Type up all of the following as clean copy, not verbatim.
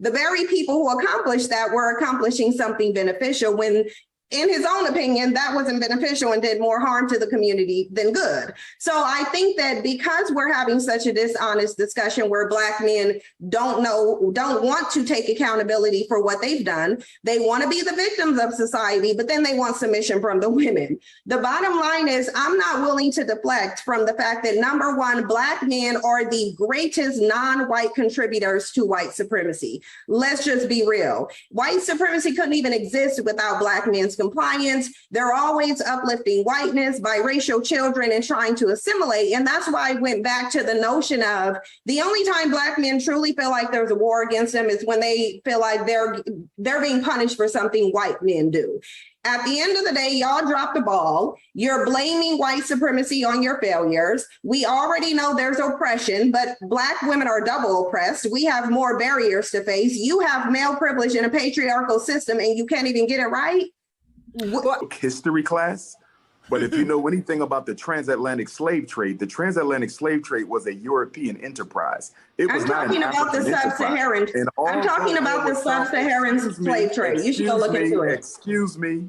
the very people who accomplished that were accomplishing something beneficial when, in his own opinion, that wasn't beneficial and did more harm to the community than good. So I think that because we're having such a dishonest discussion where Black men don't want to take accountability for what they've done, they want to be the victims of society, but then they want submission from the women. The bottom line is I'm not willing to deflect from the fact that, number one, Black men are the greatest non-white contributors to white supremacy. Let's just be real. White supremacy couldn't even exist without Black men's compliance. They're always uplifting whiteness, biracial children, and trying to assimilate. And that's why I went back to the notion of the only time Black men truly feel like there's a war against them is when they feel like they're being punished for something white men do. At the end of the day, y'all dropped the ball. You're blaming white supremacy on your failures. We already know there's oppression, but Black women are double oppressed. We have more barriers to face. You have male privilege in a patriarchal system and you can't even get it right. History class, but if you know anything about the transatlantic slave trade was a European enterprise. It was not an African enterprise. I'm talking about the sub-Saharan slave trade. You should go look into it. Excuse me.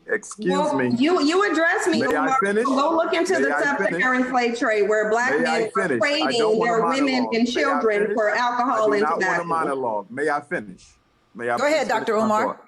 You address me. May I finish? Go look into the sub-Saharan slave trade where Black men are trading their women and children for alcohol and tobacco. I don't want a monologue. May I finish? Go ahead, Dr. Uhmar.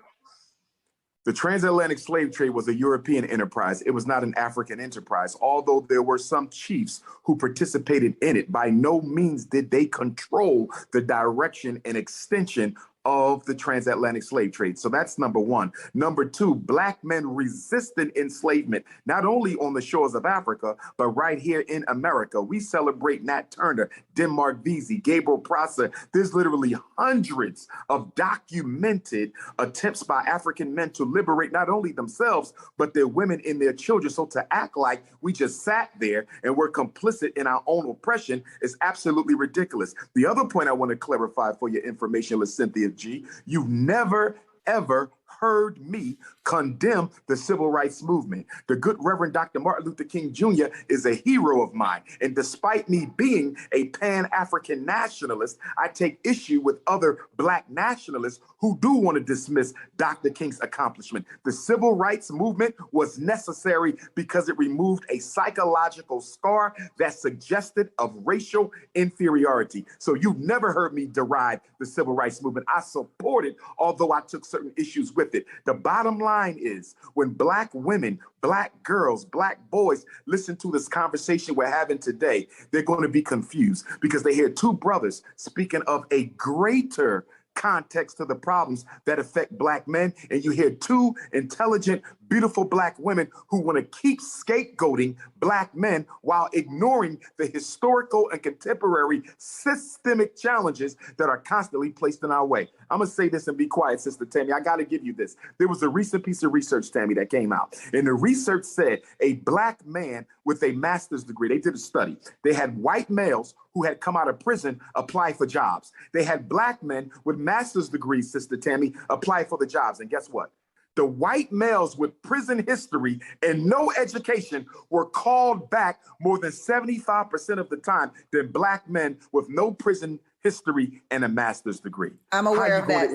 The transatlantic slave trade was a European enterprise. It was not an African enterprise. Although there were some chiefs who participated in it, by no means did they control the direction and extension of the transatlantic slave trade. So that's number one. Number two, Black men resisted enslavement, not only on the shores of Africa, but right here in America. We celebrate Nat Turner, Denmark Vesey, Gabriel Prosser. There's literally hundreds of documented attempts by African men to liberate not only themselves, but their women and their children. So to act like we just sat there and we're complicit in our own oppression is absolutely ridiculous. The other point I want to clarify for your information, Cynthia G, you've never, ever heard me condemn the civil rights movement. The good Reverend Dr. Martin Luther King Jr. is a hero of mine. And despite me being a Pan-African nationalist, I take issue with other Black nationalists who do want to dismiss Dr. King's accomplishment. The civil rights movement was necessary because it removed a psychological scar that suggested of racial inferiority. So you've never heard me deride the civil rights movement. I support it, although I took certain issues with it. The bottom line is when Black women, Black girls, Black boys listen to this conversation we're having today, they're going to be confused because they hear two brothers speaking of a greater context to the problems that affect Black men. And you hear two intelligent, beautiful Black women who want to keep scapegoating Black men while ignoring the historical and contemporary systemic challenges that are constantly placed in our way. I'm going to say this and be quiet, Sister Tammy. I got to give you this. There was a recent piece of research, Tammy, that came out. And the research said a Black man with a master's degree, they did a study. They had white males who had come out of prison apply for jobs. They had Black men with master's degrees, Sister Tammy, apply for the jobs. And guess what? The white males with prison history and no education were called back more than 75% of the time than Black men with no prison history and a master's degree. I'm aware of that.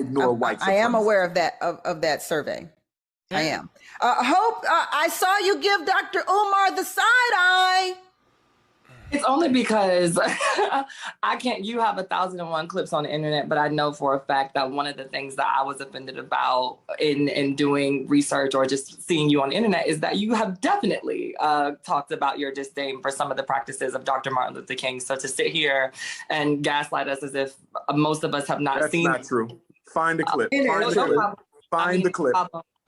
I am aware of that, of that survey. Yeah. I am. Hope, I saw you give Dr. Uhmar the side eye. It's only because you have 1,001 clips on the internet, but I know for a fact that one of the things that I was offended about in doing research or just seeing you on the internet is that you have definitely talked about your disdain for some of the practices of Dr. Martin Luther King. So to sit here and gaslight us as if most of of us have not seen. That's not true. Find the clip. Find the clip.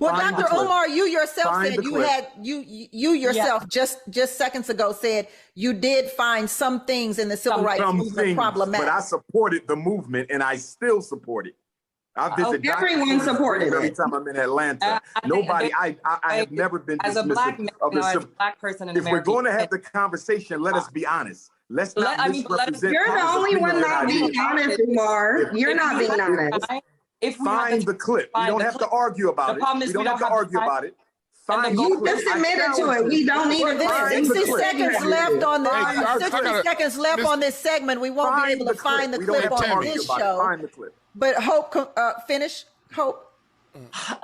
Well, Dr. Uhmar, you yourself said you had you yourself just seconds ago said you did find some things in the civil rights movement problematic. But I supported the movement, and I still support it. I visit everyone supported every time I'm in Atlanta. I have never been as a Black man, as a Black person in America. If we're going to have the conversation, let us be honest. Let's not misrepresent. You're the only one not being honest, Umar. You're not being honest. Find the clip. We don't have to argue about it. We don't have to argue about it. You just admitted to it. We don't need to 60 seconds left on the 60 seconds left on this segment. We won't be able to find the clip on this show. Find the clip. But Hope, finish, Hope.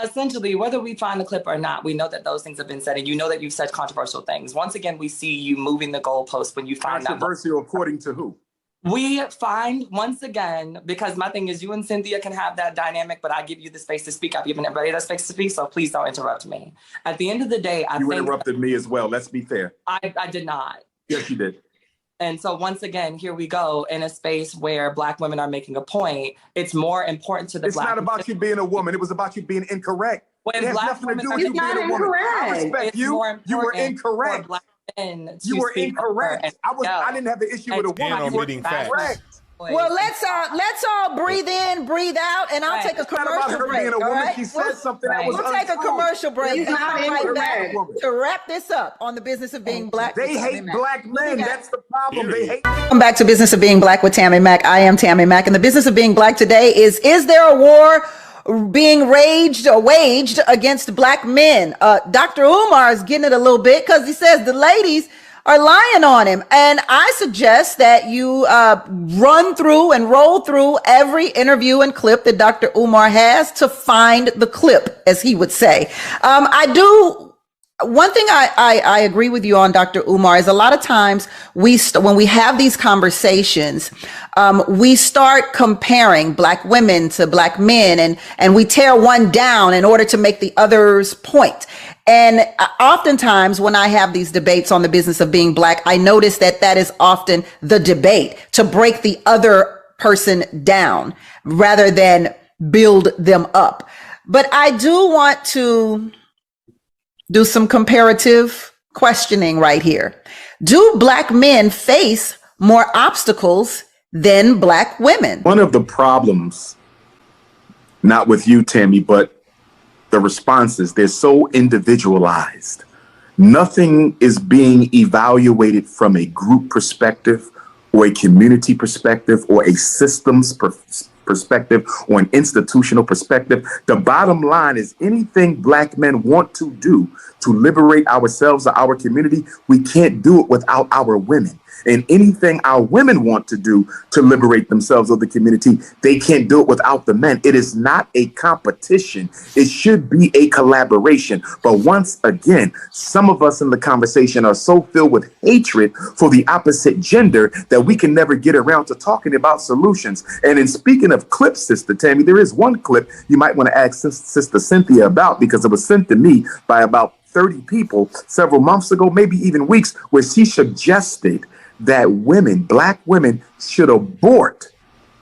Essentially, whether we find the clip or not, we know that those things have been said, and you know that you've said controversial things. Once again, we see you moving the goalpost when you find that. Controversial according to who? We find, once again, because my thing is you and Cynthia can have that dynamic, but I give you the space to speak. I've given everybody that space to speak, so please don't interrupt me. At the end of the day, You interrupted me as well. Let's be fair. I did not. Yes, you did. And so once again, here we go in a space where Black women are making a point. It's more important to the It's Black. not about you being a woman. It was about you being incorrect. When it has Black nothing to do women with are you being a woman. I respect you. You were incorrect. You were incorrect. I didn't have the issue with a woman. You were incorrect. Well, let's all breathe in, breathe out, and I'll take a commercial break. All right? She said something that was We'll take a commercial break. It's not incorrect. To wrap this up on the business of being Black. They hate Black men. That's the problem. They hate. Welcome back to Business of Being Black with Tammy Mack. I am Tammy Mack, and the business of being Black today is there a war being waged against Black men? Dr. Uhmar is getting it a little bit because he says the ladies are lying on him. And I suggest that you run through and roll through every interview and clip that Dr. Uhmar has to find the clip, as he would say. One thing I agree with you on, Dr. Uhmar, is a lot of times when we have these conversations, we start comparing Black women to Black men, and we tear one down in order to make the other's point. And oftentimes when I have these debates on the business of being Black, I notice that is often the debate, to break the other person down rather than build them up. But I do want to do some comparative questioning right here. Do Black men face more obstacles than Black women? One of the problems, not with you, Tammy, but the responses, they're so individualized. Nothing is being evaluated from a group perspective or a community perspective or a systems perspective or an institutional perspective. The bottom line is anything Black men want to do to liberate ourselves or our community, we can't do it without our women. And anything our women want to do to liberate themselves or the community, they can't do it without the men. It is not a competition. It should be a collaboration. But once again, some of us in the conversation are so filled with hatred for the opposite gender that we can never get around to talking about solutions. And in speaking of clips, Sister Tammy, there is one clip you might want to ask Sister Cynthia about, because it was sent to me by about 30 people several months ago, maybe even weeks, where she suggested that women, Black women, should abort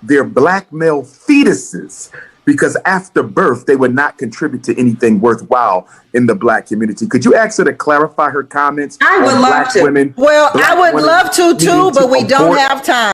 their Black male fetuses because after birth, they would not contribute to anything worthwhile in the Black community. Could you ask her to clarify her comments? I would love to. Women, well, I would love to too, but we don't have time.